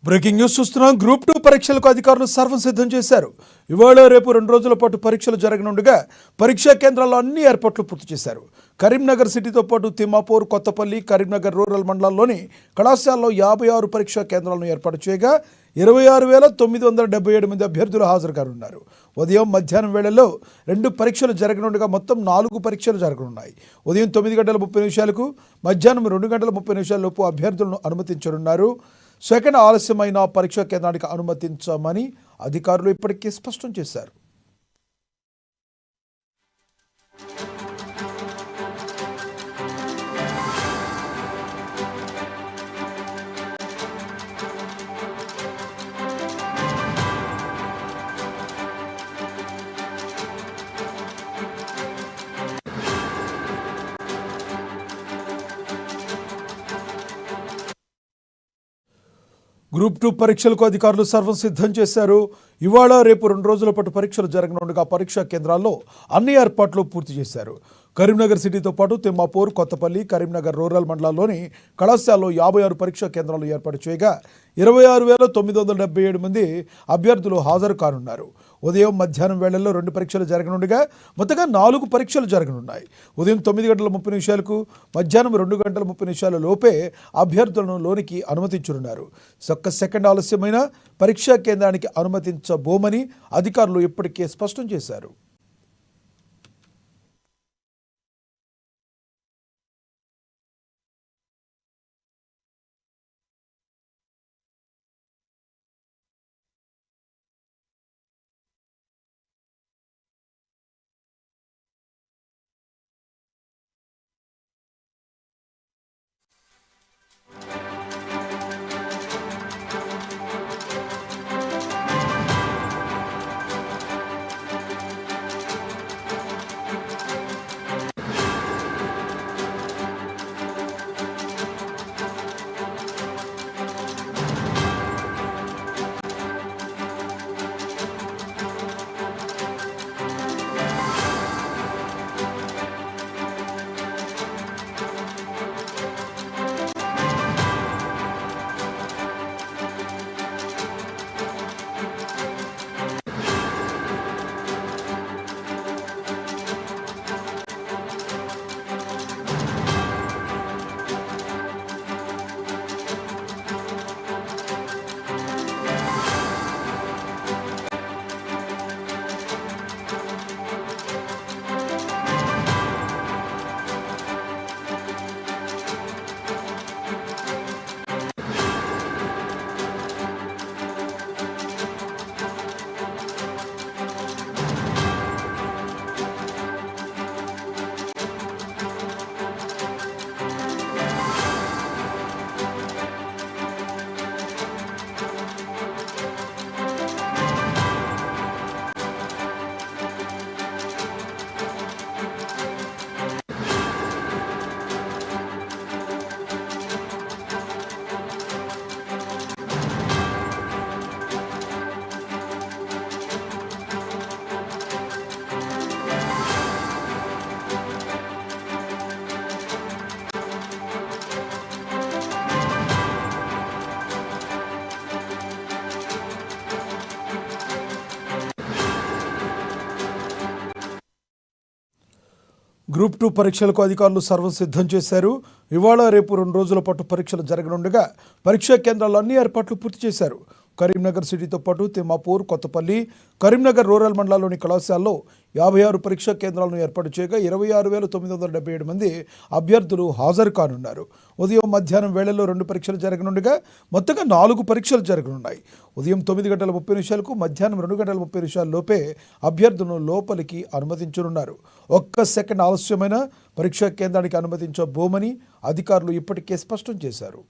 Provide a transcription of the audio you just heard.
Breaking news చూస్తున్నాం. Group 2 పరీక్షలకు అధికారులు సర్వం సిద్ధం చేశారు. ఇవాళ రేపు 2 రోజుల పాటు పరీక్షలు జరగనుండగా పరీక్షా కేంద్రాల్లో అన్ని ఏర్పాట్లు పూర్తి చేశారు. కరీంనగర్ సిటీతో పాటు తిమ్మాపూర్, కొత్తపల్లి, కరీంనగర్ రూరల్ మండలాల్లోని కళాశాలలో 56 పరీక్షా కేంద్రాలను ఏర్పాటు చేయగా 26,977 మంది అభ్యర్థులు హాజరు కానున్నారు. ఉదయం మధ్యాహ్నం వేళల్లో 2 పరీక్షలు జరగనుండగా మొత్తం 4 పరీక్షలు జరగనున్నాయి. ఉదయం 9:30 మధ్యాహ్నం 2:30 లోపు అభ్యర్థులను అనుమతించనున్నారు. సెకండ్ ఆలస్యమైన పరీక్షా కేంద్రానికి అనుమతించమని అధికారులు ఇప్పటికే స్పష్టం చేశారు. గ్రూప్ 2 పరీక్షలకు అధికారులు సర్వం సిద్ధం చేశారు. ఇవాళ రేపు 2 రోజుల పాటు పరీక్షలు జరగనుండగా పరీక్షా కేంద్రాల్లో అన్ని ఏర్పాట్లు పూర్తి చేశారు. కరీంనగర్ సిటీతో పాటు తిమ్మాపూర్, కొత్తపల్లి, కరీంనగర్ రూరల్ మండలాల్లోని కళాశాలలో 56 పరీక్షా కేంద్రాలు ఏర్పాటు చేయగా 26,977 మంది అభ్యర్థులు హాజరు కానున్నారు. ఉదయం మధ్యాహ్నం వేళల్లో 2 పరీక్షలు జరగనుండగా మొత్తంగా 4 పరీక్షలు జరగనున్నాయి. ఉదయం 9:30 మధ్యాహ్నం 2:30 లోపే అభ్యర్థులను లోనికి అనుమతించనున్నారు. సెకండ్ ఆలస్యమైన పరీక్షా కేంద్రానికి అనుమతించబోమని అధికారులు ఇప్పటికే స్పష్టం చేశారు. గ్రూప్ 2 పరీక్షలకు అధికారులు సర్వం సిద్ధం చేశారు. ఇవాళ రేపు 2 రోజుల పాటు పరీక్షలు జరగనుండగా పరీక్షా కేంద్రాల్లో అన్ని ఏర్పాట్లు పూర్తి చేశారు. కరీంనగర్ సిటీతో పాటు తిమ్మాపూర్, కొత్తపల్లి, కరీంనగర్ రూరల్ మండలాల్లోని కళాశాలలో 56 పరీక్షా కేంద్రాలను ఏర్పాటు చేయగా 26,977 మంది అభ్యర్థులు హాజరు కానున్నారు. ఉదయం మధ్యాహ్నం వేళల్లో 2 పరీక్షలు జరగనుండగా మొత్తంగా 4 పరీక్షలు జరగనున్నాయి. ఉదయం 9:30 మధ్యాహ్నం 2:30 లోపే అభ్యర్థులను లోపలికి అనుమతించనున్నారు. సెకండ్ ఆలస్యమైన పరీక్షా కేంద్రానికి అనుమతించబోమని అధికారులు ఇప్పటికే స్పష్టం చేశారు.